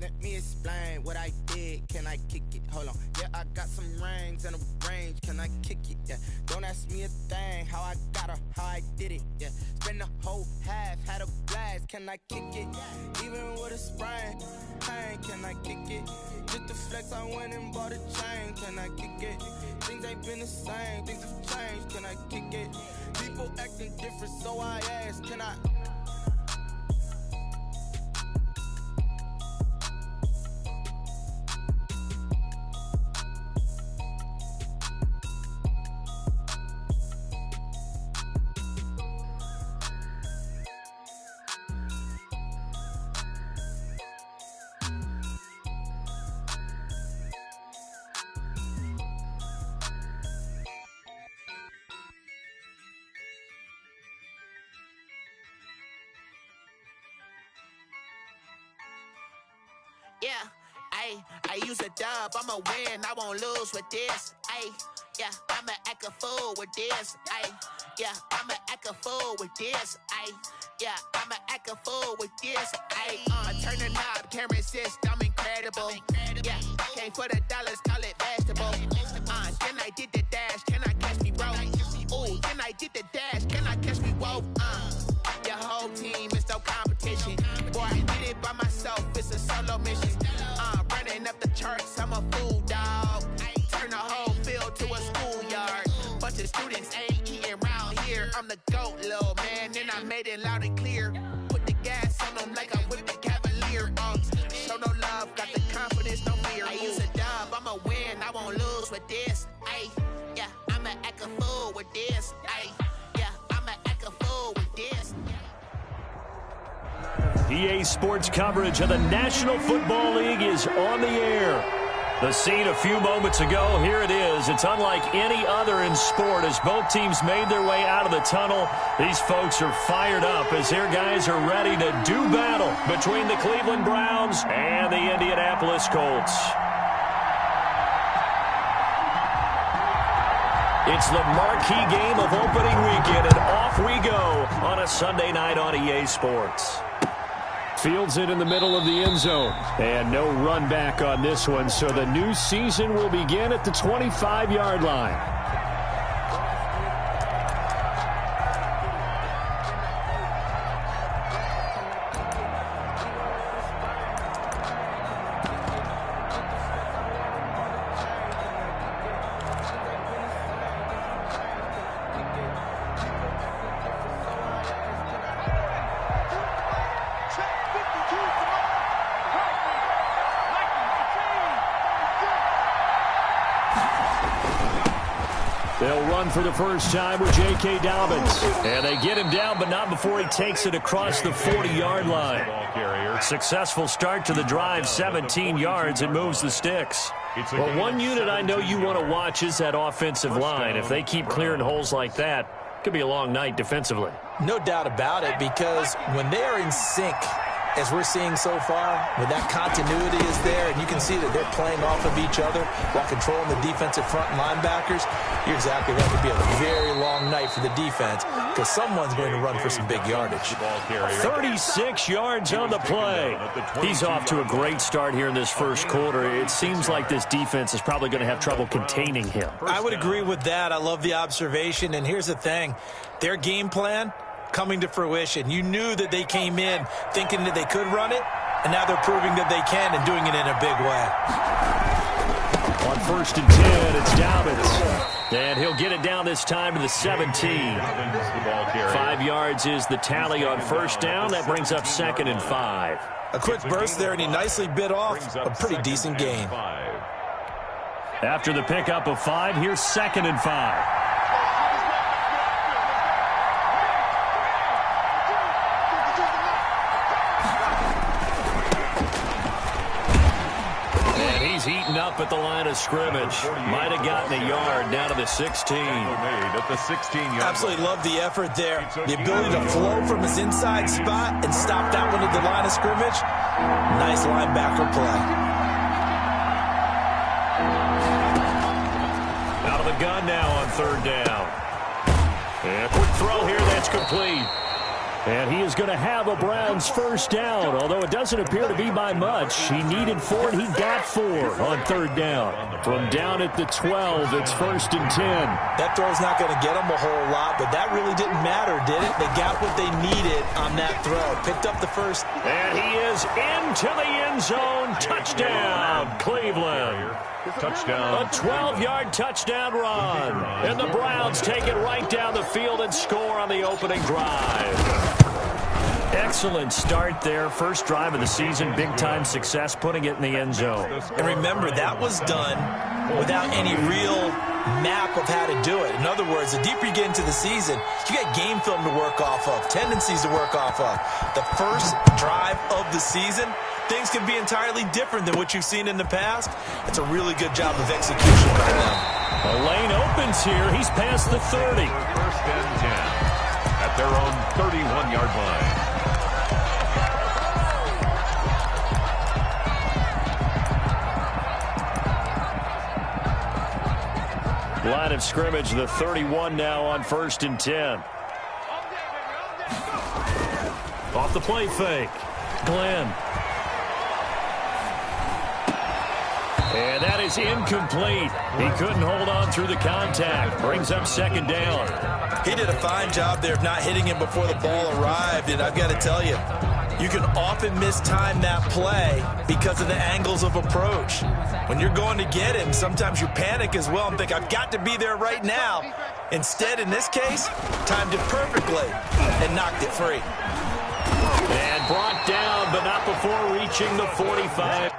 Let me explain what I did. Can I kick it? Hold on. Yeah, I got some rings and a range. Can I kick it? Yeah. Don't ask me a thing. How I got her, how I did it. Yeah. Spend the whole half, had a blast. Can I kick it? Even with a sprain. Pain, can I kick it? Just the flex, I went and bought a chain. Can I kick it? Things ain't been the same. Things have changed. Can I kick it? People acting different, so I ask. Can I? Yeah, I use a dub, I'ma win, I won't lose with this. Yeah, I'ma act a fool with this. Yeah, I'ma act a fool with this. Yeah, I'ma act a fool with this. Turn the knob, camera assist, I'm incredible. Yeah, came for the dollars, call it vegetable. Then I did the dash, can I catch me, bro? Ooh, then I did the dash, can I catch me, whoa? Your whole team is no competition. Boy, I did it by myself, it's a solo mission. Running up the charts, I'm a fool, dog. Turn the whole field to a schoolyard. Bunch of students ain't eating round here. I'm the GOAT, little man, and I made it loud and clear. Put the gas on them like I whipped the Cavalier. Show no love, got the confidence, no fear. I use a dub, I'ma win, I won't lose with this. Yeah, I'ma act a fool with this. Yeah, I'ma act a fool with this. EA Sports coverage of the National Football League is on the air. The scene a few moments ago, here it is. It's unlike any other in sport as both teams made their way out of the tunnel. These folks are fired up as their guys are ready to do battle between the Cleveland Browns and the Indianapolis Colts. It's the marquee game of opening weekend, and off we go on a Sunday night on EA Sports. Fields it in the middle of the end zone. And no run back on this one, so the new season will begin at the 25-yard line. They'll run for the first time with J.K. Dobbins. And they get him down, but not before he takes it across the 40-yard line. Successful start to the drive, 17 yards, and moves the sticks. Well, one unit I know you want to watch is that offensive line. If they keep clearing holes like that, it could be a long night defensively. No doubt about it, because when they are in sync, as we're seeing so far, when that continuity is there and you can see that they're playing off of each other while controlling the defensive front linebackers, you're exactly right. It could be a very long night for the defense because someone's going to run for some big yardage. 36 yards on the play. He's off to a great start here in this first quarter. It seems like this defense is probably going to have trouble containing him. I would agree with that. I love the observation. And here's the thing. Their game plan coming to fruition. You knew that they came in thinking that they could run it, and now they're proving that they can and doing it in a big way. On 1st and 10, it's Dobbins. And he'll get it down this time to the 17. 5 yards is the tally on first down. That brings up 2nd and 5. A quick burst there, and he nicely bit off a pretty decent gain. After the pickup of 5, here's 2nd and 5. He's eaten up at the line of scrimmage. Might have gotten a yard down to the 16. Absolutely love the effort there. The ability to flow from his inside spot and stop that one at the line of scrimmage. Nice linebacker play. Out of the gun now on 3rd down. And a quick throw here, that's complete. And he is going to have a Browns first down, although it doesn't appear to be by much. He needed 4, and he got 4 on third down. From down at the 12, it's 1st and 10. That throw's not going to get them a whole lot, but that really didn't matter, did it? They got what they needed on that throw. Picked up the first. And he is into the end zone. Touchdown, Cleveland. Touchdown. A 12-yard touchdown run. And the Browns take it right down the field and score on the opening drive. Excellent start there. First drive of the season. Big-time success putting it in the end zone. And remember, that was done without any real map of how to do it. In other words, the deeper you get into the season, you got game film to work off of, tendencies to work off of. The first drive of the season, things can be entirely different than what you've seen in the past. It's a really good job of execution by them. A lane opens here. He's past the 30. 1st and 10 at their own 31-yard line. Line of scrimmage, the 31 now on 1st and 10. Off the play fake. Glenn. And that is incomplete. He couldn't hold on through the contact. Brings up 2nd down. He did a fine job there of not hitting him before the ball arrived, and I've got to tell you, you can often mistime that play because of the angles of approach. When you're going to get him, sometimes you panic as well and think, I've got to be there right now. Instead, in this case, timed it perfectly and knocked it free. And brought down, but not before reaching the 45.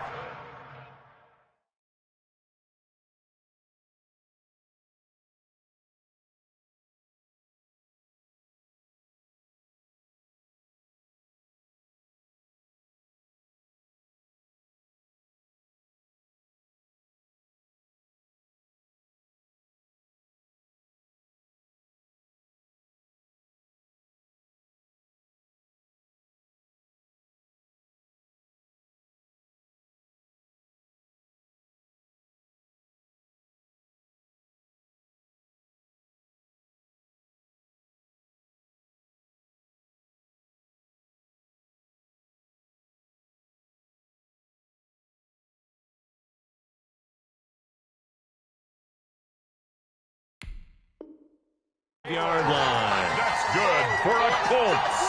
Yard line. That's good for a Colts.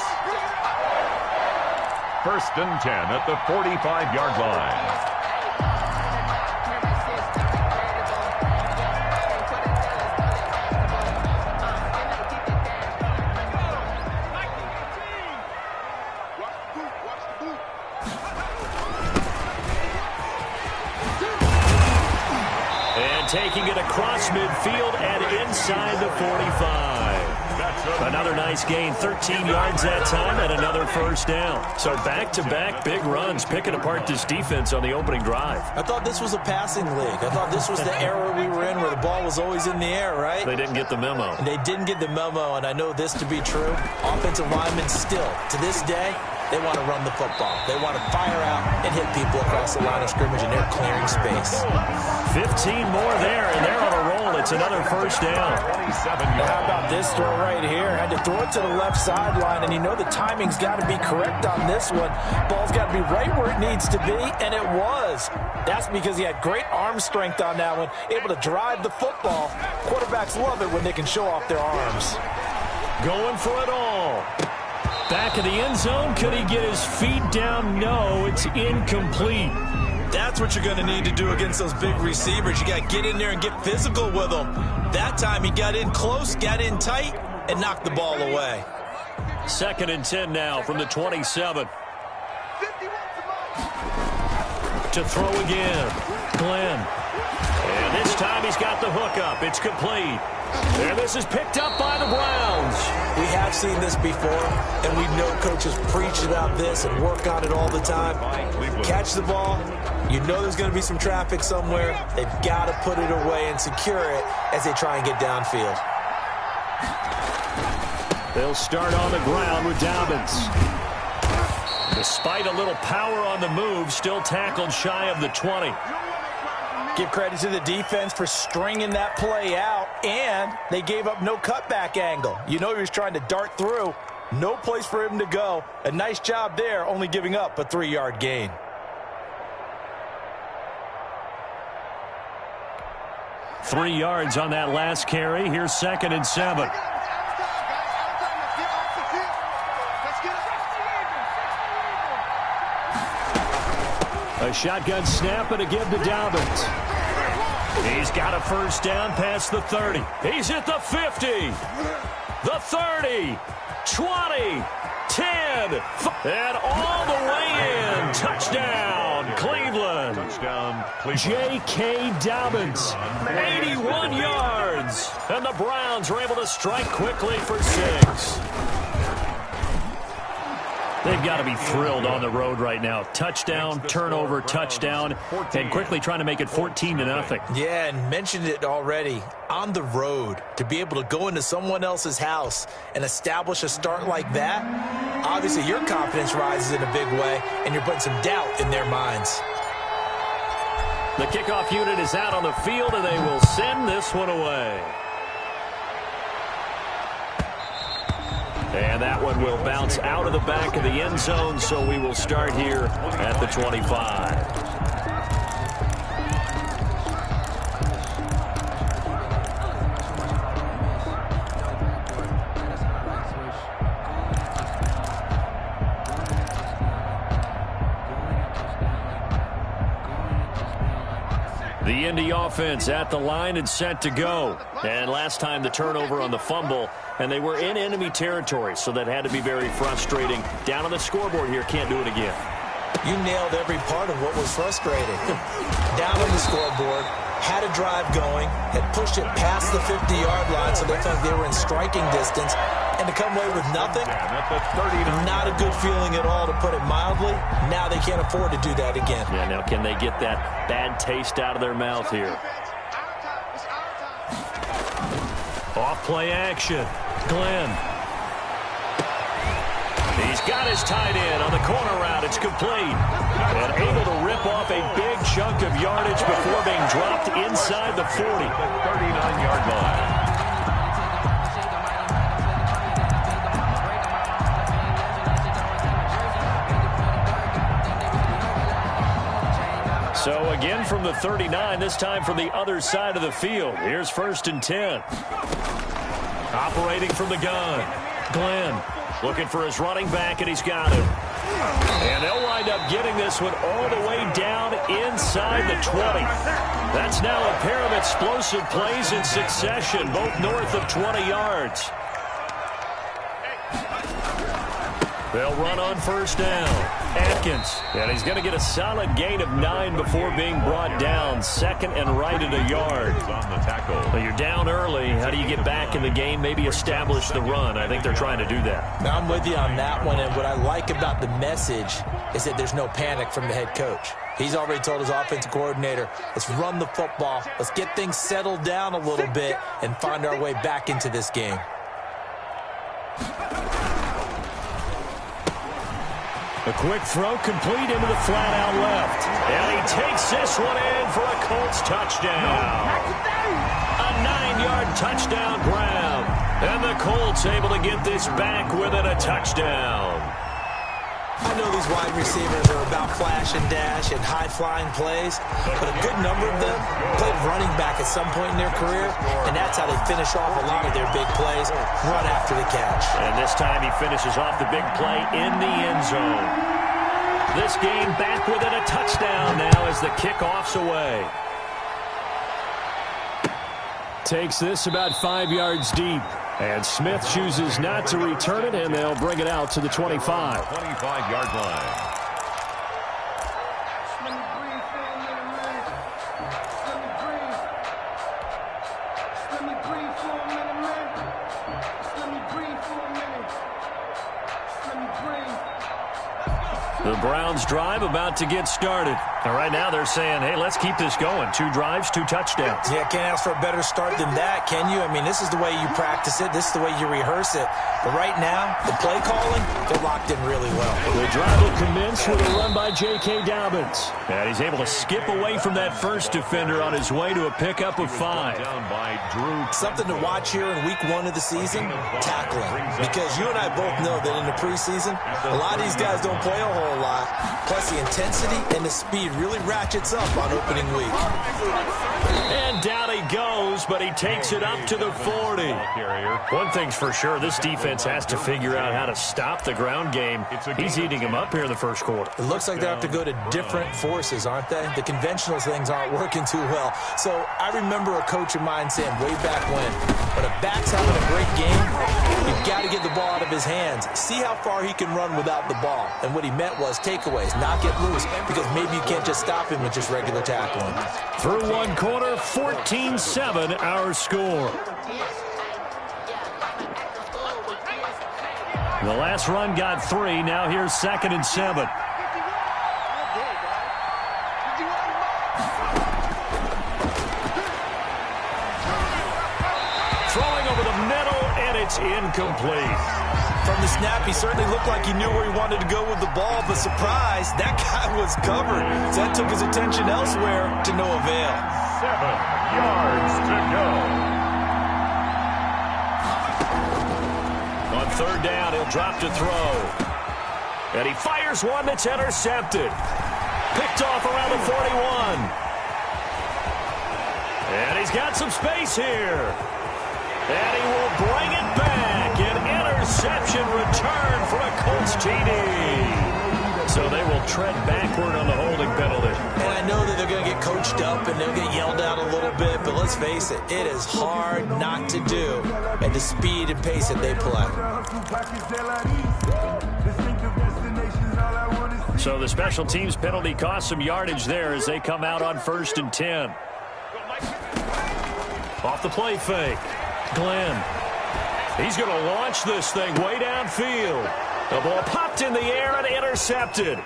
1st and 10 at the 45-yard line. And taking it across midfield and inside the 45. Another nice gain, 13 yards that time, and another first down. So back-to-back big runs, picking apart this defense on the opening drive. I thought this was a passing league. I thought this was the era we were in where the ball was always in the air, right? They didn't get the memo. And they didn't get the memo, and I know this to be true. Offensive linemen still, to this day, they want to run the football. They want to fire out and hit people across the line of scrimmage, and they're clearing space. 15 more there, and they're on a roll. It's another first down. How about this throw right here? Had to throw it to the left sideline, and you know the timing's got to be correct on this one. Ball's got to be right where it needs to be, and it was. That's because he had great arm strength on that one, able to drive the football. Quarterbacks love it when they can show off their arms. Going for it all. Back of the end zone. Could he get his feet down? No, it's incomplete. That's what you're going to need to do against those big receivers. You got to get in there and get physical with them. That time he got in close, got in tight, and knocked the ball away. 2nd and 10 now from the 27. To throw again. Glenn. And this time he's got the hook up. It's complete. And this is picked up by the Browns. We have seen this before, and we know coaches preach about this and work on it all the time. Catch the ball. You know there's going to be some traffic somewhere. They've got to put it away and secure it as they try and get downfield. They'll start on the ground with Dobbins. Despite a little power on the move, still tackled shy of the 20. Give credit to the defense for stringing that play out, and they gave up no cutback angle. You know he was trying to dart through, No place for him to go. A nice job there, only giving up a 3-yard gain. Three yards on that last carry. Here's 2nd and 7. A shotgun snap and a give to Dobbins. He's got a first down past the 30. He's at the 50. The 30. 20. 10. And all the way in. Touchdown, Cleveland. Touchdown, Cleveland. J.K. Dobbins, 81 yards. And the Browns are able to strike quickly for 6. They've got to be thrilled on the road right now. Touchdown, turnover, touchdown, and quickly trying to make it 14-0. Yeah, and mentioned it already. On the road, to be able to go into someone else's house and establish a start like that, obviously your confidence rises in a big way, and you're putting some doubt in their minds. The kickoff unit is out on the field, and they will send this one away. And that one will bounce out of the back of the end zone, so we will start here at the 25. The Indy offense at the line and set to go. And last time the turnover on the fumble, and they were in enemy territory, so that had to be very frustrating. Down on the scoreboard here, can't do it again. You nailed every part of what was frustrating. Down on the scoreboard, had a drive going, had pushed it past the 50-yard line, so they felt they were in striking distance, and to come away with nothing, not a good feeling at all, to put it mildly. Now they can't afford to do that again. Yeah, now can they get that bad taste out of their mouth here? Off play action. Glenn. He's got his tight end on the corner route. It's complete. And able to rip off a big chunk of yardage before being dropped inside the 40. The 39-yard line. So again from the 39, this time from the other side of the field. Here's 1st and 10. Operating from the gun. Glenn looking for his running back, and he's got him. And they'll wind up getting this one all the way down inside the 20. That's now a pair of explosive plays in succession, both north of 20 yards. They'll run on 1st down. Atkins, and he's going to get a solid gain of 9 before being brought down. 2nd and right at a yard. On the tackle. Well, you're down early. How do you get back in the game? Maybe establish the run. I think they're trying to do that. Now I'm with you on that one, and what I like about the message is that there's no panic from the head coach. He's already told his offensive coordinator, let's run the football, let's get things settled down a little bit and find our way back into this game. A quick throw complete into the flat out left. And he takes this one in for a Colts touchdown. A 9-yard touchdown grab. And the Colts able to get this back within a touchdown. I know these wide receivers are about flash and dash and high-flying plays, but a good number of them played running back at some point in their career, and that's how they finish off a lot of their big plays, run after the catch. And this time he finishes off the big play in the end zone. This game back within a touchdown now as the kickoff's away. Takes this about 5 yards deep. And Smith chooses not to return it, and they'll bring it out to the 25. 25-yard line. The Browns drive about to get started. And right now they're saying, hey, let's keep this going. 2 drives, 2 touchdowns. Yeah, can't ask for a better start than that, can you? I mean, this is the way you practice it. This is the way you rehearse it. But right now, the play calling, they're locked in really well. The drive will commence with a run by J.K. Dobbins. And he's able to skip away from that first defender on his way to a pickup of 5. Something to watch here in week 1 of the season, tackling. Because you and I both know that in the preseason, a lot of these guys don't play a whole lot. Plus, the intensity and the speed really ratchets up on opening week. And down he goes, but he takes it up to the 40. One thing's for sure, this defense has to figure out how to stop the ground game. He's eating him up here in the first quarter. It looks like they have to go to different forces, aren't they? The conventional things aren't working too well. So I remember a coach of mine saying way back when a back's having a great game, you've got to get the ball out of his hands. See how far he can run without the ball. And what he meant was takeaways, not get loose, because maybe you can't just stop him with just regular tackling. Through one quarter, 14-7 our score. The last run got 3. Now here's 2nd and 7. Throwing over the middle, and it's incomplete. From the snap, he certainly looked like he knew where he wanted to go with the ball, but surprise, that guy was covered. So that took his attention elsewhere to no avail. 7 yards to go. On 3rd down, he'll drop to throw. And he fires one that's intercepted. Picked off around the 41. And he's got some space here. And he will bring it back. An interception return for a Colts TD. So they will tread backward on the holding penalty. And I know that they're going to get coached up and they'll get yelled at a little bit, but let's face it, it is hard not to do at the speed and pace that they play. So the special teams penalty cost some yardage there as they come out on 1st and 10. Off the play fake. Glenn. He's going to launch this thing way downfield. The ball popped in the air and intercepted.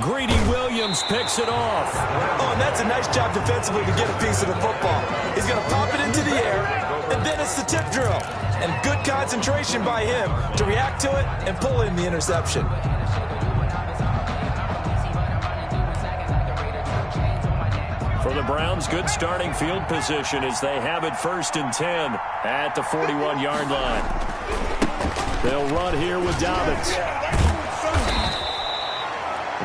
Greedy Williams picks it off. Oh, and that's a nice job defensively to get a piece of the football. He's going to pop it into the air, and then it's the tip drill. And good concentration by him to react to it and pull in the interception. For the Browns, good starting field position as they have it 1st and 10 at the 41-yard line. They'll run here with Dobbins.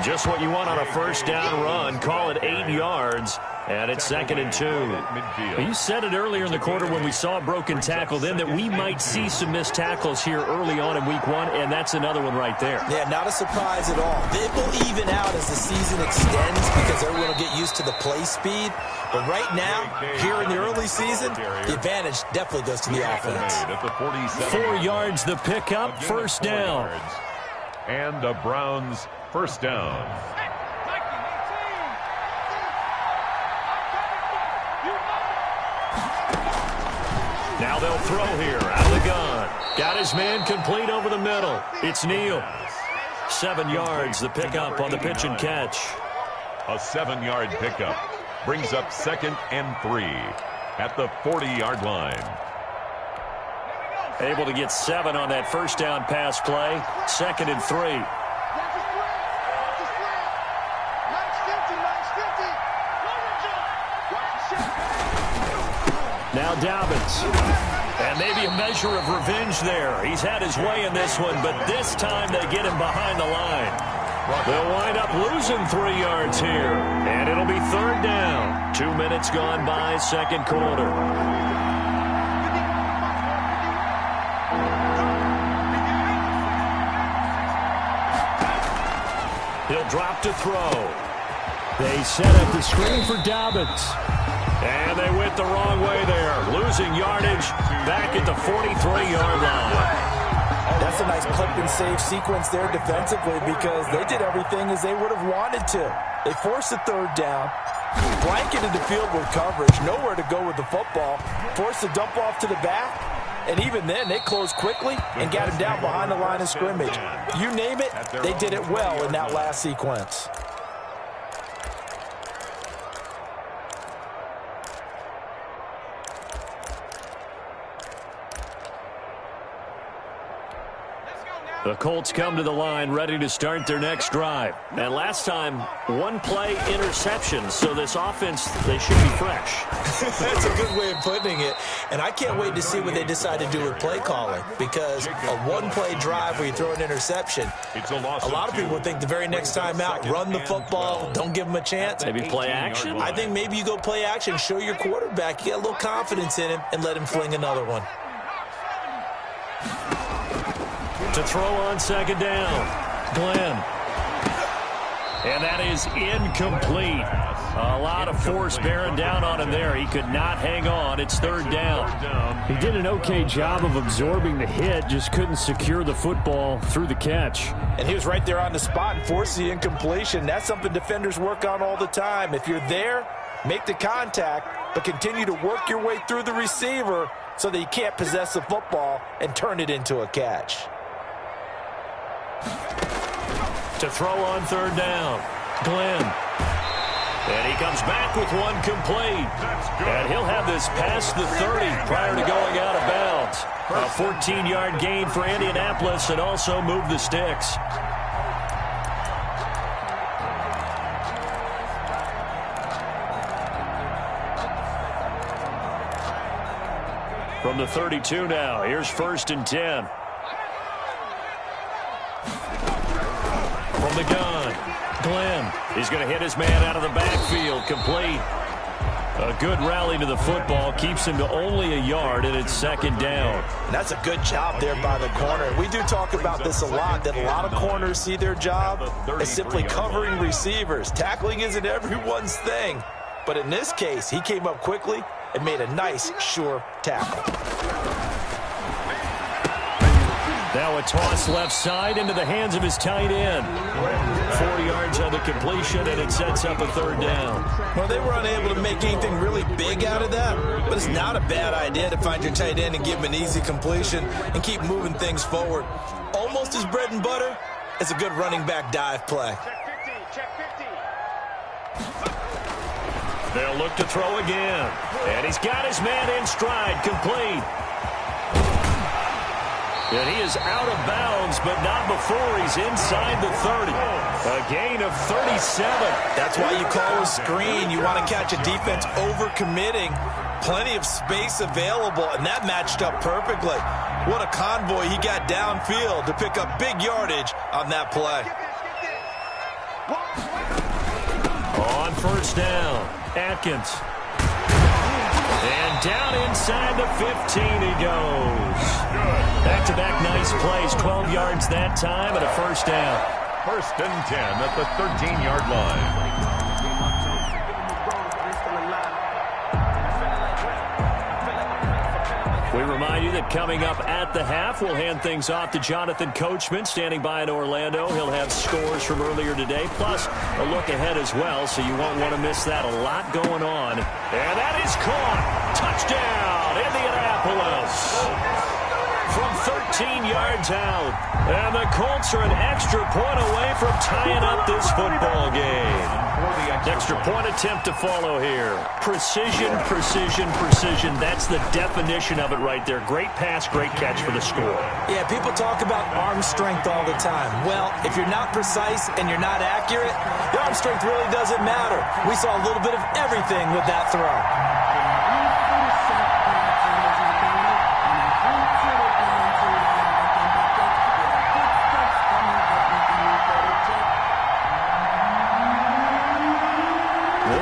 Just what you want on a 1st down run. Call it 8 yards, and it's 2nd and 2. You said it earlier in the quarter when we saw a broken tackle then that we might see some missed tackles here early on in week 1, and that's another one right there. Yeah, not a surprise at all. It will even out as the season extends because everyone will get used to the play speed. But right now, here in the early season, the advantage definitely goes to the offense. 4 yards the pickup, 1st down. And the Browns' 1st down. Now they'll throw here out of the gun. Got his man complete over the middle. It's Neal. 7 yards the pickup on the pitch and catch. A 7-yard pickup brings up 2nd and 3 at the 40-yard line. Able to get 7 on that 1st down pass play. 2nd and 3. Now Dobbins. And maybe a measure of revenge there. He's had his way in this one, but this time they get him behind the line. They'll wind up losing 3 yards here. And it'll be 3rd down. 2 minutes gone by, 2nd quarter. He'll drop to throw. They set up the screen for Dobbins. And they went the wrong way there. Losing yardage back at the 43-yard line. That's a nice clip and save sequence there defensively because they did everything as they would have wanted to. They forced the 3rd down, blanketed the field with coverage, nowhere to go with the football, forced the dump off to the back, And even then, they closed quickly and got him down behind the line of scrimmage. You name it, they did it well in that last sequence. The Colts come to the line ready to start their next drive. And last time, one-play interception. So this offense, they should be fresh. That's a good way of putting it. And I can't wait to see what they decide to do with play calling. Because a one-play drive where you throw an interception, a lot of people think the very next time out, run the football, don't give them a chance. Maybe play action? I think maybe you go play action, show your quarterback, you get a little confidence in him, and let him fling another one. To throw on second down, Glenn. And that is incomplete. A lot of force bearing down on him there. He could not hang on. It's third down. He did an okay job of absorbing the hit, just couldn't secure the football through the catch. And he was right there on the spot and forced the incompletion. That's something defenders work on all the time. If you're there, make the contact, but continue to work your way through the receiver so that you can't possess the football and turn it into a catch. To throw on third down, Glenn. And he comes back with one complete. And he'll have this past the 30 prior to going out of bounds. A 14-yard gain for Indianapolis and also move the sticks. From the 32 now, here's 1st and 10. From the gun, Glenn. He's going to hit his man out of the backfield. Complete. A good rally to the football. Keeps him to only a yard, and it's second down. And that's a good job there by the corner. We do talk about this a lot, that a lot of corners see their job as simply covering receivers. Tackling isn't everyone's thing. But in this case, he came up quickly and made a nice, sure tackle. Now a toss left side into the hands of his tight end. 40 yards on the completion, and it sets up a third down. Well, they were unable to make anything really big out of that, but it's not a bad idea to find your tight end and give him an easy completion and keep moving things forward. Almost as bread and butter as a good running back dive play. They'll look to throw again, and he's got his man in stride, complete. And he is out of bounds, but not before he's inside the 30. A gain of 37. That's why you call a screen. You want to catch a defense overcommitting. Plenty of space available, and that matched up perfectly. What a convoy he got downfield to pick up big yardage on that play. On first down, Atkins. And down inside the 15 he goes. Back-to-back nice plays, 12 yards that time and a first down. 1st and 10 at the 13-yard line. We remind you that coming up at the half, we'll hand things off to Jonathan Coachman, standing by in Orlando. He'll have scores from earlier today, plus a look ahead as well, so you won't want to miss that. A lot going on. And that is caught. Touchdown, Indianapolis. From 13 yards out. And the Colts are an extra point away from tying up this football game. Extra point attempt to follow here. Precision, precision, precision. That's the definition of it right there. Great pass, great catch for the score. Yeah, people talk about arm strength all the time. Well, if you're not precise and you're not accurate, the arm strength really doesn't matter. We saw a little bit of everything with that throw.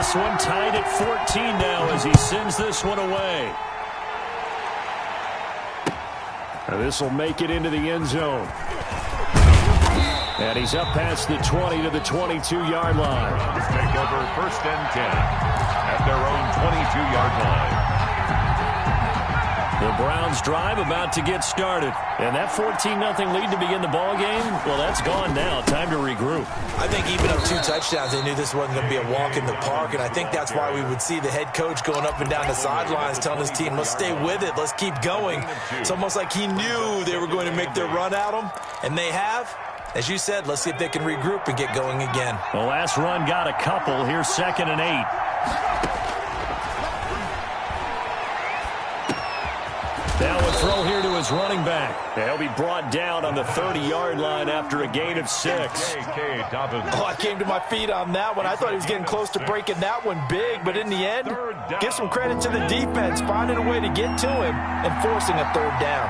This one tied at 14 now as he sends this one away. This will make it into the end zone. And he's up past the 20 to the 22-yard line. Take over 1st and 10 at their own 22-yard line. The Browns drive about to get started. And that 14-0 lead to begin the ball game, well, that's gone now. Time to regroup. I think even up 2 touchdowns, they knew this wasn't going to be a walk in the park, and I think that's why we would see the head coach going up and down the sidelines telling his team, let's stay with it, let's keep going. It's almost like he knew they were going to make their run at him, and they have. As you said, let's see if they can regroup and get going again. The last run got a couple. Here's 2nd and 8. Now a throw here to his running back. He'll be brought down on the 30-yard line after a gain of 6. Oh, I came to my feet on that one. I thought he was getting close to breaking that one big, but in the end, give some credit to the defense, finding a way to get to him and forcing a 3rd down.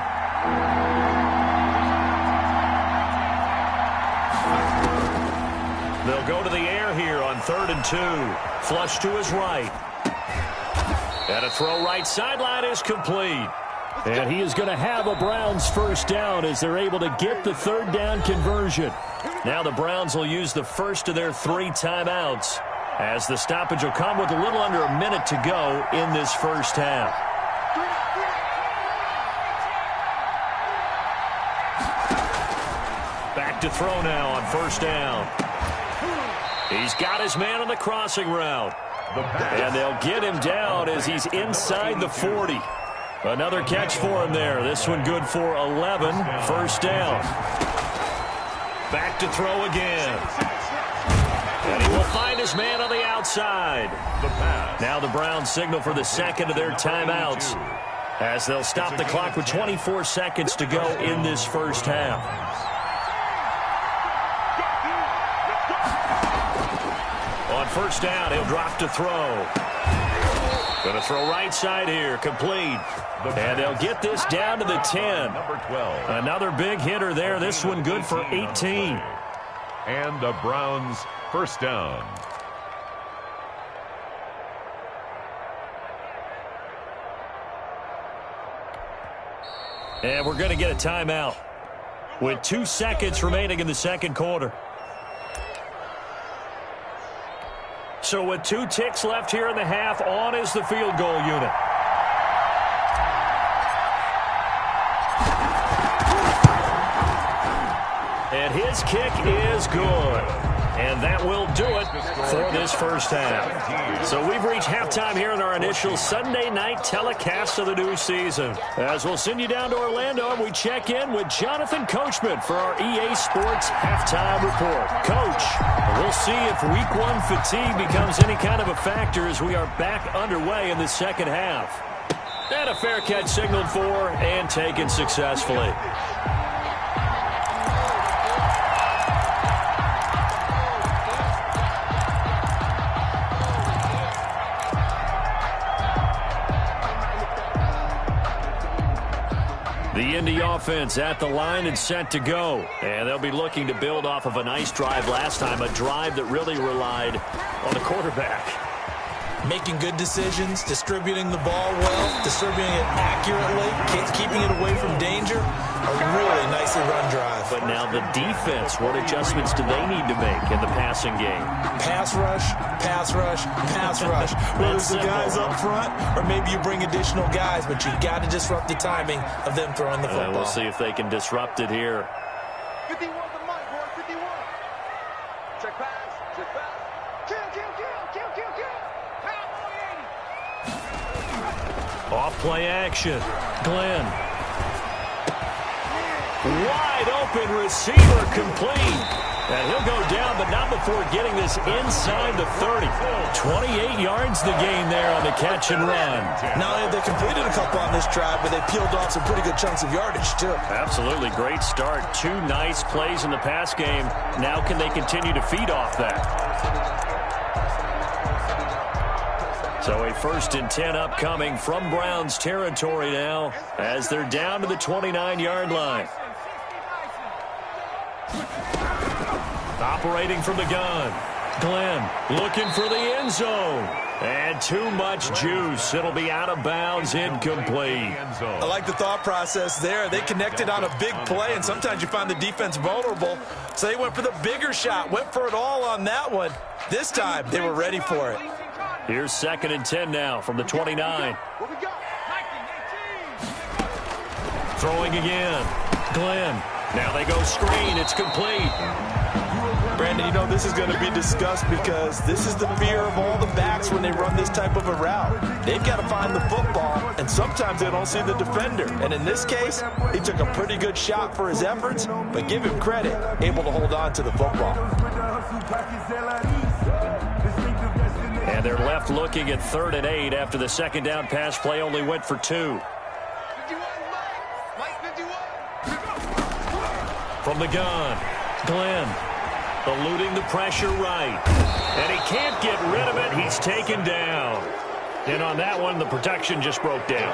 They'll go to the air here on 3rd and 2. Flush to his right. And a throw right sideline is complete. And he is going to have a Browns 1st down as they're able to get the 3rd down conversion. Now the Browns will use the first of their 3 timeouts as the stoppage will come with a little under a minute to go in this first half. Back to throw now on 1st down. He's got his man on the crossing route. And they'll get him down as he's inside the 40. Another catch for him there. This one good for 11. 1st down. Back to throw again. And he will find his man on the outside. Now the Browns signal for the 2nd of their timeouts as they'll stop the clock with 24 seconds to go in this first half. On 1st down, he'll drop to throw. Going to throw right side here, complete. And they'll get this down to the 10. Number 12. Another big hitter there. This one good for 18. And the Browns 1st down. And we're going to get a timeout with 2 seconds remaining in the 2nd quarter. So with 2 ticks left here in the half, on is the field goal unit. And his kick is good. And that will do it for this first half. So we've reached halftime here in our initial Sunday night telecast of the new season. As we'll send you down to Orlando, and we check in with Jonathan Coachman for our EA Sports Halftime Report. Coach, we'll see if Week 1 fatigue becomes any kind of a factor as we are back underway in the 2nd half. And a fair catch signaled for and taken successfully. The Indy offense at the line and set to go. And they'll be looking to build off of a nice drive last time, a drive that really relied on the quarterback. Making good decisions, distributing the ball well, distributing it accurately, keeping it away from danger. A really nicely run drive. But now the defense, what adjustments do they need to make in the passing game? Pass rush, pass rush, pass rush. Whether it's the guys up front or maybe you bring additional guys, but you've got to disrupt the timing of them throwing the football. We'll see if they can disrupt it here. 51 the mic, boy, 51. Check pass, check pass. Kill, kill, kill, kill, kill, kill. Off play action. Glenn. Wide open receiver complete. And he'll go down, but not before getting this inside the 30. 28 yards the gain there on the catch and run. Not only have they completed a couple on this drive, but they peeled off some pretty good chunks of yardage, too. Absolutely. Great start. 2 nice plays in the pass game. Now can they continue to feed off that? So a 1st and 10 upcoming from Browns territory now as they're down to the 29-yard line. Operating from the gun. Glenn looking for the end zone. And too much juice. It'll be out of bounds, incomplete. I like the thought process there. They connected on a big play, and sometimes you find the defense vulnerable. So they went for the bigger shot, went for it all on that one. This time, they were ready for it. Here's 2nd and 10 now from the 29. What we got? 19, 18. Throwing again. Glenn. Now they go screen. It's complete. Brandon, you know this is going to be discussed because this is the fear of all the backs when they run this type of a route. They've got to find the football, and sometimes they don't see the defender. And in this case, he took a pretty good shot for his efforts, but give him credit, able to hold on to the football. And they're left looking at 3rd and 8 after the second down pass play only went for 2. From the gun, Glenn eluding the pressure right. And he can't get rid of it. He's taken down. And on that one, the protection just broke down.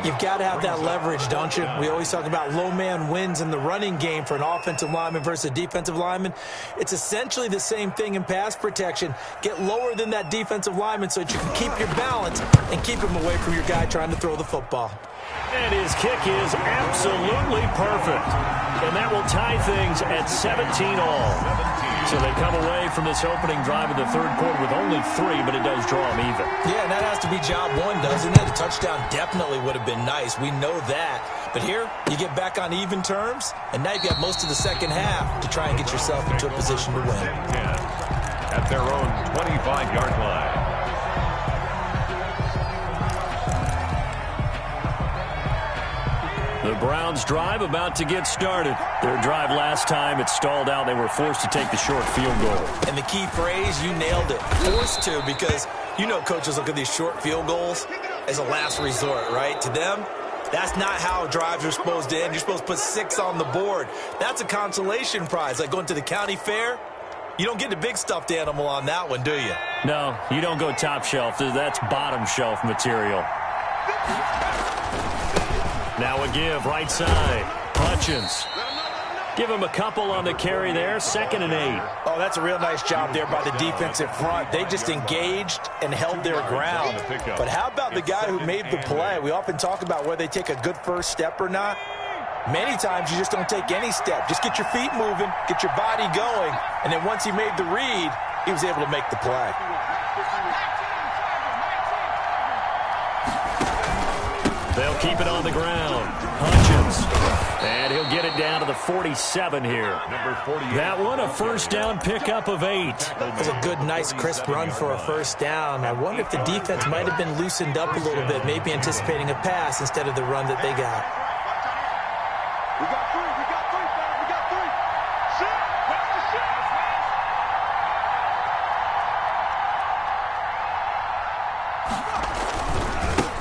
You've got to have that leverage, don't you? We always talk about low man wins in the running game for an offensive lineman versus a defensive lineman. It's essentially the same thing in pass protection. Get lower than that defensive lineman so that you can keep your balance and keep him away from your guy trying to throw the football. And his kick is absolutely perfect. And that will tie things at 17 all. So they come away from this opening drive in the third quarter with only 3, but it does draw them even. Yeah, and that has to be job one, doesn't it? A touchdown definitely would have been nice. We know that. But here, you get back on even terms, and now you've got most of the second half to try and get yourself into a position to win. At their own 25-yard line. The Browns' drive about to get started. Their drive last time, it stalled out. They were forced to take the short field goal. And the key phrase, you nailed it. Forced to, because you know coaches look at these short field goals as a last resort, right? To them, that's not how drives are supposed to end. You're supposed to put 6 on the board. That's a consolation prize, like going to the county fair. You don't get the big stuffed animal on that one, do you? No, you don't go top shelf. That's bottom shelf material. Now a give, right side. Hutchins. Give him a couple on the carry there. 2nd and 8. Oh, that's a real nice job there by the defensive front. They just engaged and held their ground. But how about the guy who made the play? We often talk about whether they take a good first step or not. Many times you just don't take any step. Just get your feet moving, get your body going, and then once he made the read, he was able to make the play. They'll keep it on the ground. Hutchins. And he'll get it down to the 47 here. That one, a first down pickup of 8. It was a good, nice, crisp run for a first down. I wonder if the defense might have been loosened up a little bit, maybe anticipating a pass instead of the run that they got. We got 3, we got 3, fans, we got 3. Shit, where's the shit?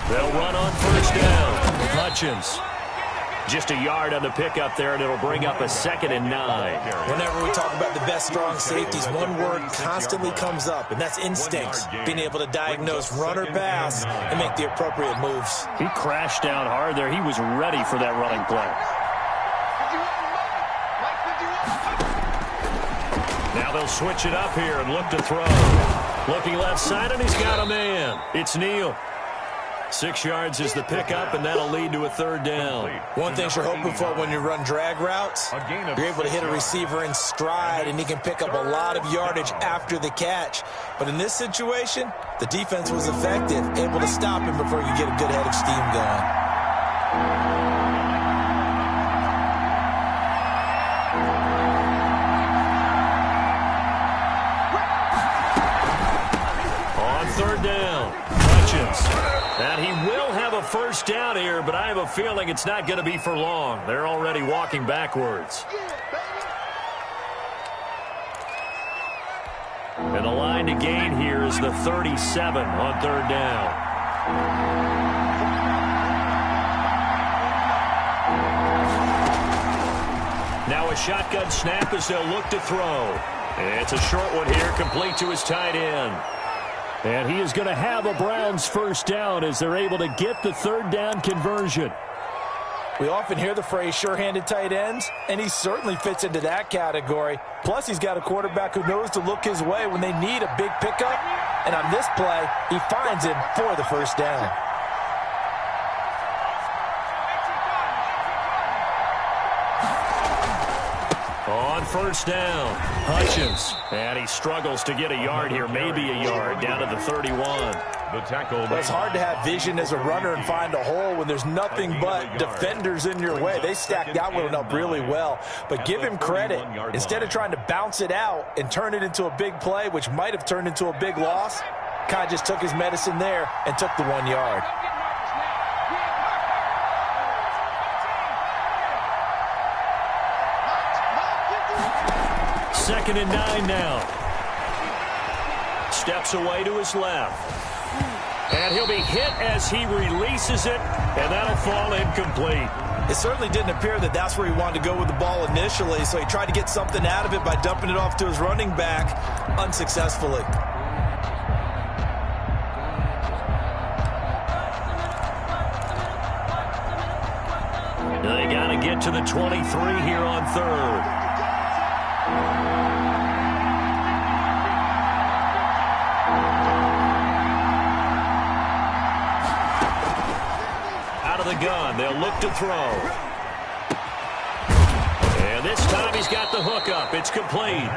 They'll run on first down. Hutchins. Just a yard on the pickup there, and it'll bring up a 2nd and 9. Whenever we talk about the best strong safeties, one word constantly comes up, and that's instincts. Being able to diagnose run or pass and make the appropriate moves. He crashed down hard there. He was ready for that running play. Now they'll switch it up here and look to throw. Looking left side, and he's got a man. It's Neal. 6 yards is the pickup, and that'll lead to a 3rd down. One thing you're hoping for when you run drag routes, you're able to hit a receiver in stride, and he can pick up a lot of yardage after the catch. But in this situation, the defense was effective, able to stop him before you get a good head of steam going. And he will have a first down here, but I have a feeling it's not going to be for long. They're already walking backwards. And the line to gain here is the 37 on 3rd down. Now a shotgun snap as they'll look to throw. It's a short one here, complete to his tight end. And he is going to have a Browns first down as they're able to get the 3rd down conversion. We often hear the phrase sure-handed tight ends, and he certainly fits into that category. Plus, he's got a quarterback who knows to look his way when they need a big pickup. And on this play, he finds him for the first down. On first down. Hutchins. And he struggles to get a yard here, maybe a yard, down to the 31. The tackle. Well, it's hard to have vision as a runner and find a hole when there's nothing but defenders in your way. They stacked that one up really well. But give him credit. Instead of trying to bounce it out and turn it into a big play, which might have turned into a big loss, kind of just took his medicine there and took the 1 yard. Second and 9 now. Steps away to his left. And he'll be hit as he releases it, and that'll fall incomplete. It certainly didn't appear that that's where he wanted to go with the ball initially, so he tried to get something out of it by dumping it off to his running back unsuccessfully. They got to get to the 23 here on third. Out of the gun, they'll look to throw. And this time he's got the hook up. It's complete.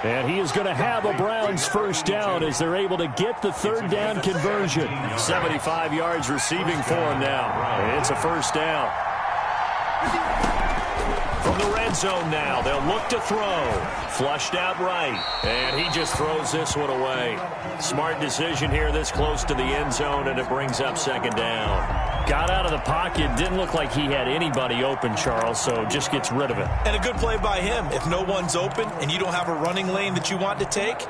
And he is going to have a Browns first down as they're able to get the third down conversion. 75 yards receiving for him now. It's a first down. From the red zone now, they'll look to throw. Flushed out right, and he just throws this one away. Smart decision here this close to the end zone, and it brings up second down. Got out of the pocket. Didn't look like he had anybody open, Charles, so just gets rid of it. And a good play by him. If no one's open and you don't have a running lane that you want to take,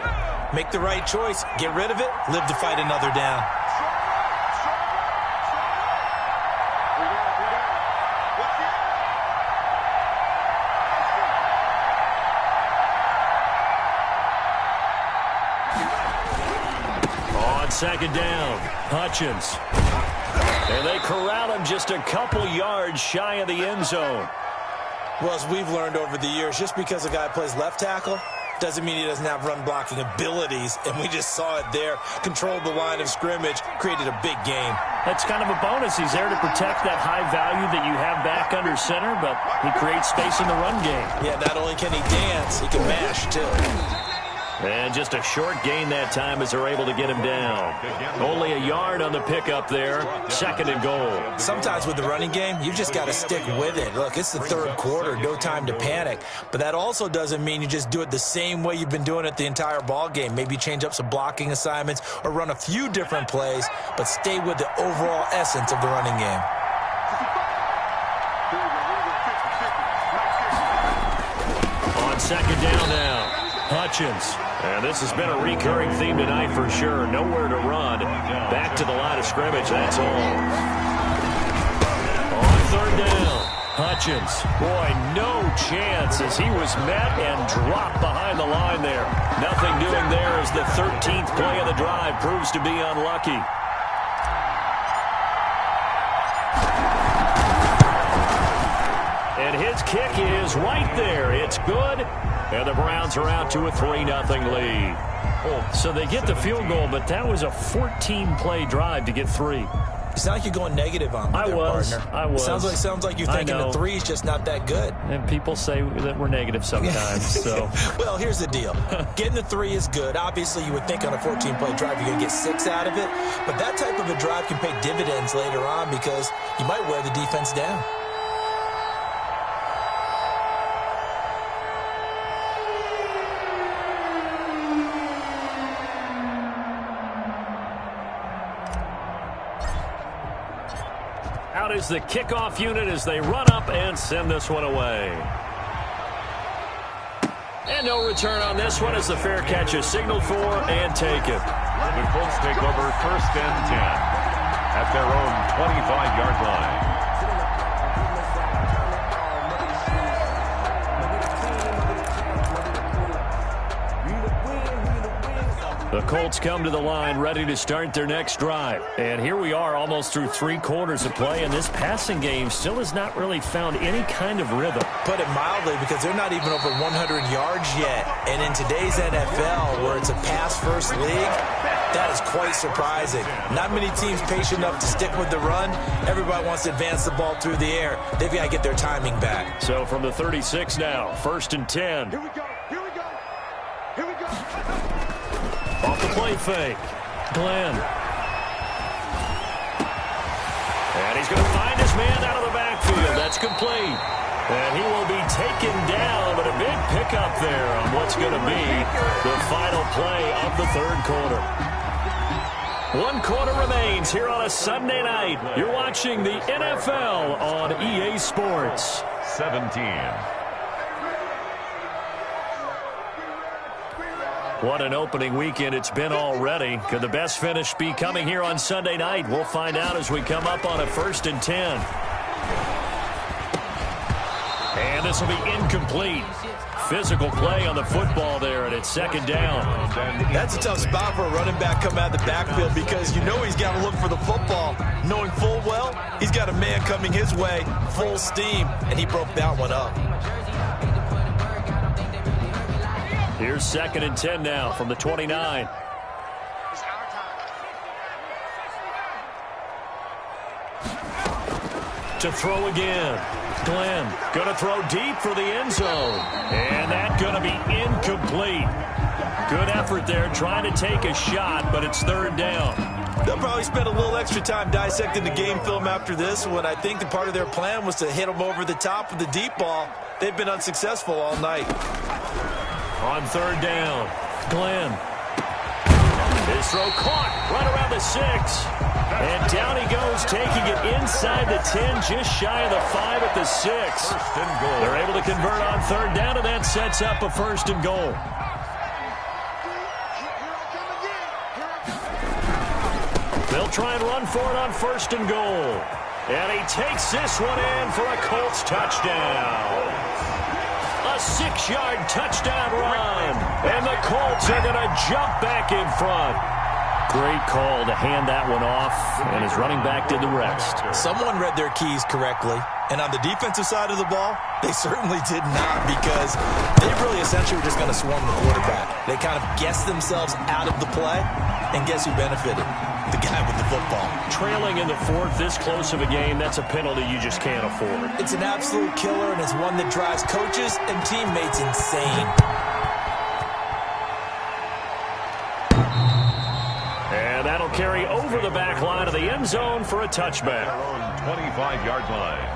make the right choice. Get rid of it. Live to fight another down. On second down, Hutchins. And they corral him just a couple yards shy of the end zone. Well, as we've learned over the years, just because a guy plays left tackle doesn't mean he doesn't have run blocking abilities, and we just saw it there. Controlled the line of scrimmage, created a big game. That's kind of a bonus. He's there to protect that high value that you have back under center, but he creates space in the run game. Yeah, not only can he dance, he can mash, too. And just a short gain that time as they're able to get him down. Only a yard on the pickup there. Second and goal. Sometimes with the running game, you just got to stick with it. Look, it's the third quarter, no time to panic. But that also doesn't mean you just do it the same way you've been doing it the entire ball game. Maybe change up some blocking assignments or run a few different plays, but stay with the overall essence of the running game. On second down now, Hutchins. And this has been a recurring theme tonight for sure. Nowhere to run. Back to the line of scrimmage, that's all. On third down, Hutchins. Boy, no chance as he was met and dropped behind the line there. Nothing doing there as the 13th play of the drive proves to be unlucky. And his kick is right there. It's good. And the Browns are out to a 3-0 lead. So they get the field goal, but that was a 14-play drive to get 3. It's not like you're going negative on me there, partner. I was. Sounds like you're thinking the 3 is just not that good. And people say that we're negative sometimes. So, well, here's the deal. Getting the 3 is good. Obviously, you would think on a 14-play drive you're going to get 6 out of it. But that type of a drive can pay dividends later on because you might wear the defense down. Out is the kickoff unit as they run up and send this one away. And no return on this one as the fair catch is signaled for and taken. The Colts take over first and 10 at their own 25-yard line. The Colts come to the line ready to start their next drive. And here we are almost through 3 quarters of play, and this passing game still has not really found any kind of rhythm. Put it mildly, because they're not even over 100 yards yet. And in today's NFL, where it's a pass-first league, That is quite surprising. Not many teams patient enough to stick with the run. Everybody wants to advance the ball through the air. They've got to get their timing back. So from the 36 now, 1st and 10. Here we go. Here we go. Here we go. Off the play fake. Glenn. And he's going to find his man out of the backfield. That's complete. And he will be taken down, but a big pickup there on what's going to be the final play of the third quarter. 1 quarter remains here on a Sunday night. You're watching the NFL on EA Sports. 17. What an opening weekend it's been already. Could the best finish be coming here on Sunday night? We'll find out as we come up on a 1st and 10. And this will be incomplete. Physical play on the football there, and it's 2nd down. That's a tough spot for a running back coming out of the backfield because you know he's got to look for the football, knowing full well he's got a man coming his way, full steam, and he broke that one up. Here's 2nd and 10 now from the 29. To throw again. Glenn going to throw deep for the end zone. And that's going to be incomplete. Good effort there trying to take a shot, but it's 3rd down. They'll probably spend a little extra time dissecting the game film after this when I think the part of their plan was to hit them over the top with the deep ball. They've been unsuccessful all night. On 3rd down, Glenn. His throw caught right around the 6. And down he goes, taking it inside the 10, just shy of the 5 at the 6. They're able to convert on 3rd down, and that sets up a 1st and goal. They'll try and run for it on 1st and goal. And he takes this one in for a Colts touchdown. A 6-yard touchdown run. And the Colts are going to jump back in front. Great call to hand that one off, and his running back did the rest. Someone read their keys correctly, and on the defensive side of the ball, they certainly did not because they really essentially were just going to swarm the quarterback. They kind of guessed themselves out of the play, and guess who benefited? The guy with the football. Trailing in the 4th, this close of a game, that's a penalty you just can't afford. It's an absolute killer, and it's one that drives coaches and teammates insane. And that'll carry over the back line of the end zone for a touchback. 25-yard line.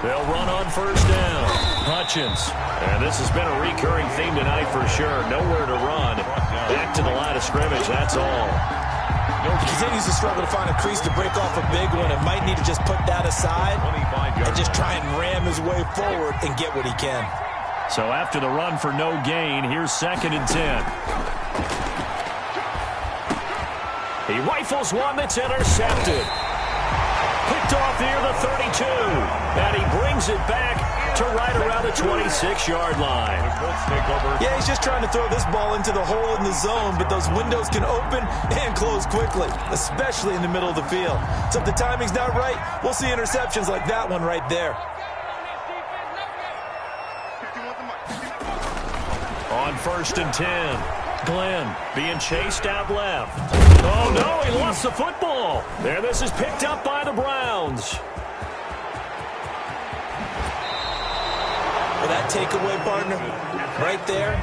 They'll run on 1st down. Hutchins. And this has been a recurring theme tonight for sure. Nowhere to run. Back to the line of scrimmage, that's all. He continues to struggle to find a crease to break off a big one and might need to just put that aside and just try and ram his way forward and get what he can. So after the run for no gain, here's 2nd and 10. He rifles one that's intercepted. Picked off near the 32. And he brings it back to right around the 26-yard line. Yeah, he's just trying to throw this ball into the hole in the zone, but those windows can open and close quickly, especially in the middle of the field. So if the timing's not right, we'll see interceptions like that one right there. On 1st and 10, Glenn being chased out left. Oh, no, he lost the football. There, this is picked up by the Browns. Well, that takeaway, partner, right there,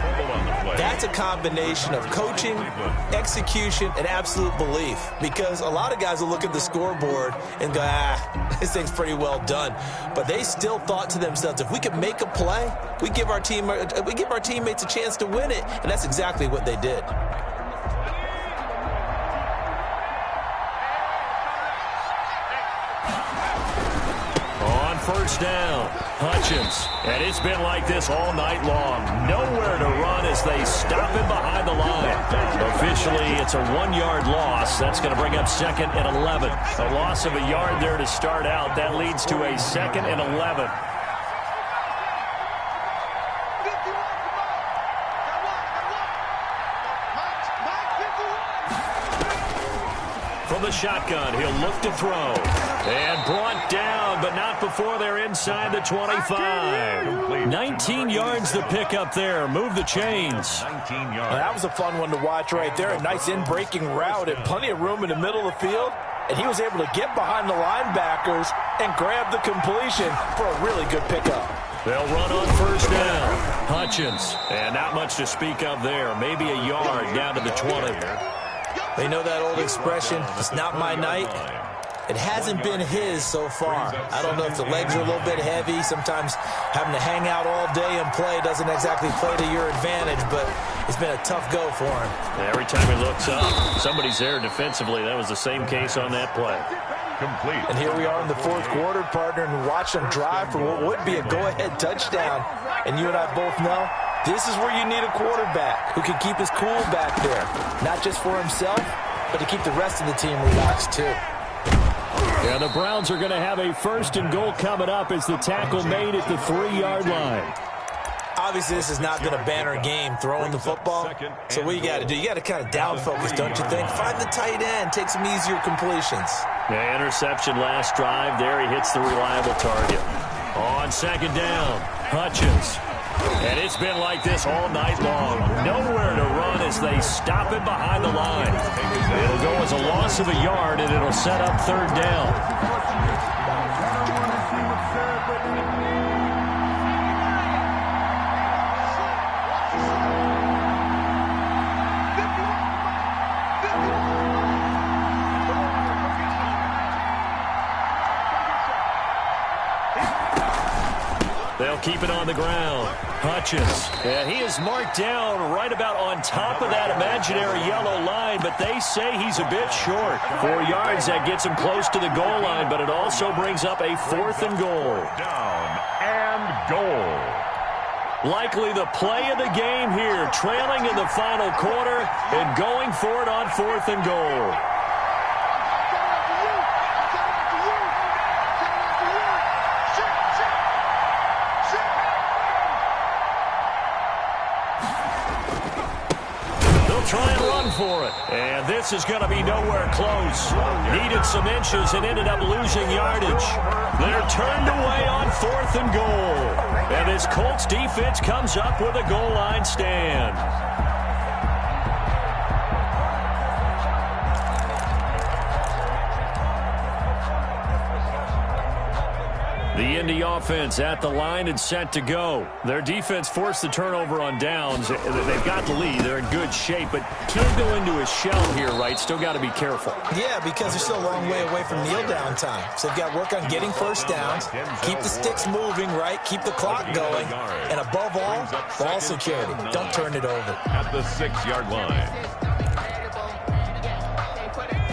that's a combination of coaching, execution, and absolute belief. Because a lot of guys will look at the scoreboard and go, this thing's pretty well done. But they still thought to themselves, if we could make a play, we give our teammates a chance to win it. And that's exactly what they did. On 1st down, Hutchins. And it's been like this all night long. Nowhere to run as they stop him behind the line. Officially, it's a 1-yard loss. That's going to bring up 2nd and 11. A loss of a yard there to start out. That leads to a 2nd and 11. From the shotgun, he'll look to throw. And brought down, but not before they're inside the 25. 19 yards to pick up there. Move the chains. 19 yards. That was a fun one to watch right there. A nice in-breaking route and plenty of room in the middle of the field. And he was able to get behind the linebackers and grab the completion for a really good pickup. They'll run on first down. Hutchins. And not much to speak of there. Maybe a yard down to the 20. They know that old expression, it's not my night. It hasn't been his so far. I don't know if the legs are a little bit heavy. Sometimes having to hang out all day and play doesn't exactly play to your advantage, but it's been a tough go for him. Every time he looks up, somebody's there defensively. That was the same case on that play. Complete. And here we are in the fourth quarter, partner, and watch them drive for what would be a go-ahead touchdown. And you and I both know this is where you need a quarterback who can keep his cool back there, not just for himself, but to keep the rest of the team relaxed too. Yeah, the Browns are going to have a first and goal coming up as the tackle made at the 3-yard line. Obviously, this has not been a banner game throwing the football. So what you got to do, you got to kind of down focus, don't you think? Find the tight end, take some easier completions. Yeah, interception last drive. There he hits the reliable target. On second down, Hutchins. And it's been like this all night long. Nowhere to run as they stop it behind the line. It'll go as a loss of a yard, and it'll set up third down. They'll keep it on the ground. Hutchins. Yeah, he is marked down right about on top of that imaginary yellow line, but they say he's a bit short. 4 yards, that gets him close to the goal line, but it also brings up a 4th and goal. Down and goal. Likely the play of the game here, trailing in the final quarter and going for it on 4th and goal. Try and run for it. And this is going to be nowhere close. Needed some inches and ended up losing yardage. They're turned away on 4th and goal. And this Colts defense comes up with a goal line stand. The Indy offense at the line and set to go. Their defense forced the turnover on downs. They've got the lead. They're in good shape, but can't go into a shell here, right? Still got to be careful. Yeah, because they're still a long way away from kneel down time. So they've got to work on getting first downs, keep the sticks moving, right? Keep the clock going. And above all, ball security. Don't turn it over. At the 6-yard line.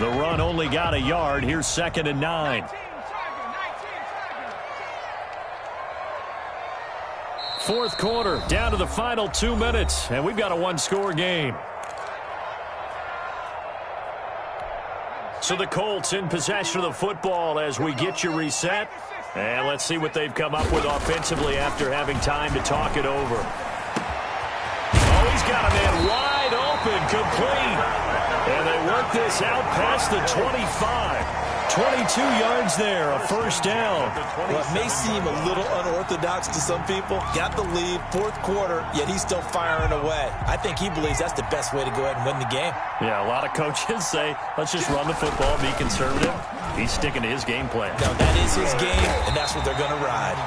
The run only got a yard. Here's 2nd and 9. Fourth quarter, down to the final 2 minutes, and we've got a one-score game. So the Colts in possession of the football as we get you reset. And let's see what they've come up with offensively after having time to talk it over. Oh, he's got a man wide open, complete. And they work this out past the 25. 22 yards there, a first down. Well, it may seem a little unorthodox to some people. Got the lead, fourth quarter, yet he's still firing away. I think he believes that's the best way to go ahead and win the game. Yeah, a lot of coaches say, let's just run the football, be conservative. He's sticking to his game plan. No, that is his game, and that's what they're going to ride.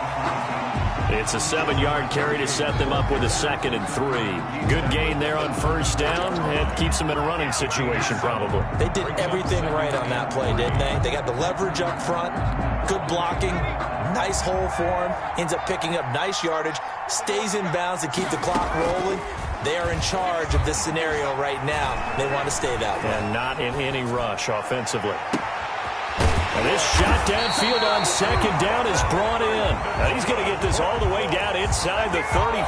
It's a 7-yard carry to set them up with a 2nd and 3. Good gain there on first down. It keeps them in a running situation, probably. They did everything right on that play, didn't they? They got the leverage up front, good blocking, nice hole for him, ends up picking up nice yardage, stays in bounds to keep the clock rolling. They are in charge of this scenario right now. They want to stay that way. And not in any rush offensively. And this shot downfield on second down is brought in. And he's going to get this all the way down inside the 35.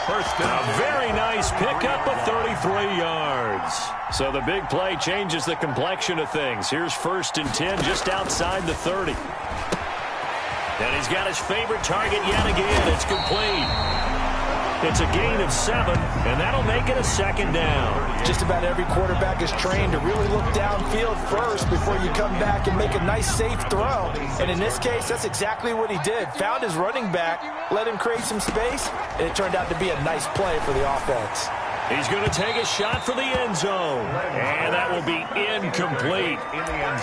First down. A very nice pickup of 33 yards. So the big play changes the complexion of things. Here's 1st and 10 just outside the 30. And he's got his favorite target yet again. It's complete. It's a gain of 7, and that'll make it a second down. Just about every quarterback is trained to really look downfield first before you come back and make a nice, safe throw. And in this case, that's exactly what he did. Found his running back, let him create some space, and it turned out to be a nice play for the offense. He's going to take a shot for the end zone. And that will be incomplete.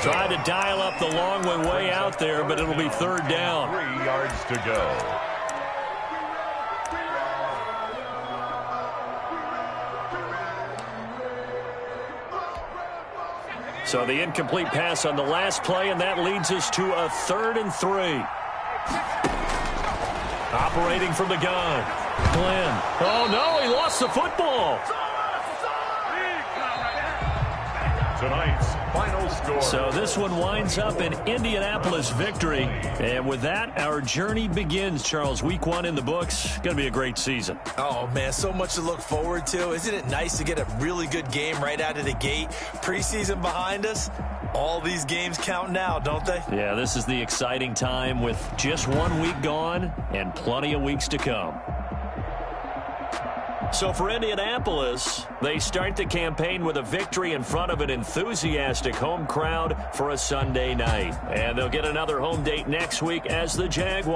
Tried to dial up the long way out there, but it'll be third down. 3 yards to go. So the incomplete pass on the last play, and that leads us to a 3rd and 3. Operating from the gun. Glenn. Oh, no, he lost the football. Tonight's final score. So this one winds up in Indianapolis victory. And with that, our journey begins, Charles. Week 1 in the books. Going to be a great season. Oh, man, so much to look forward to. Isn't it nice to get a really good game right out of the gate? Preseason behind us. All these games count now, don't they? Yeah, this is the exciting time with just 1 week gone and plenty of weeks to come. So for Indianapolis, they start the campaign with a victory in front of an enthusiastic home crowd for a Sunday night. And they'll get another home date next week as the Jaguars.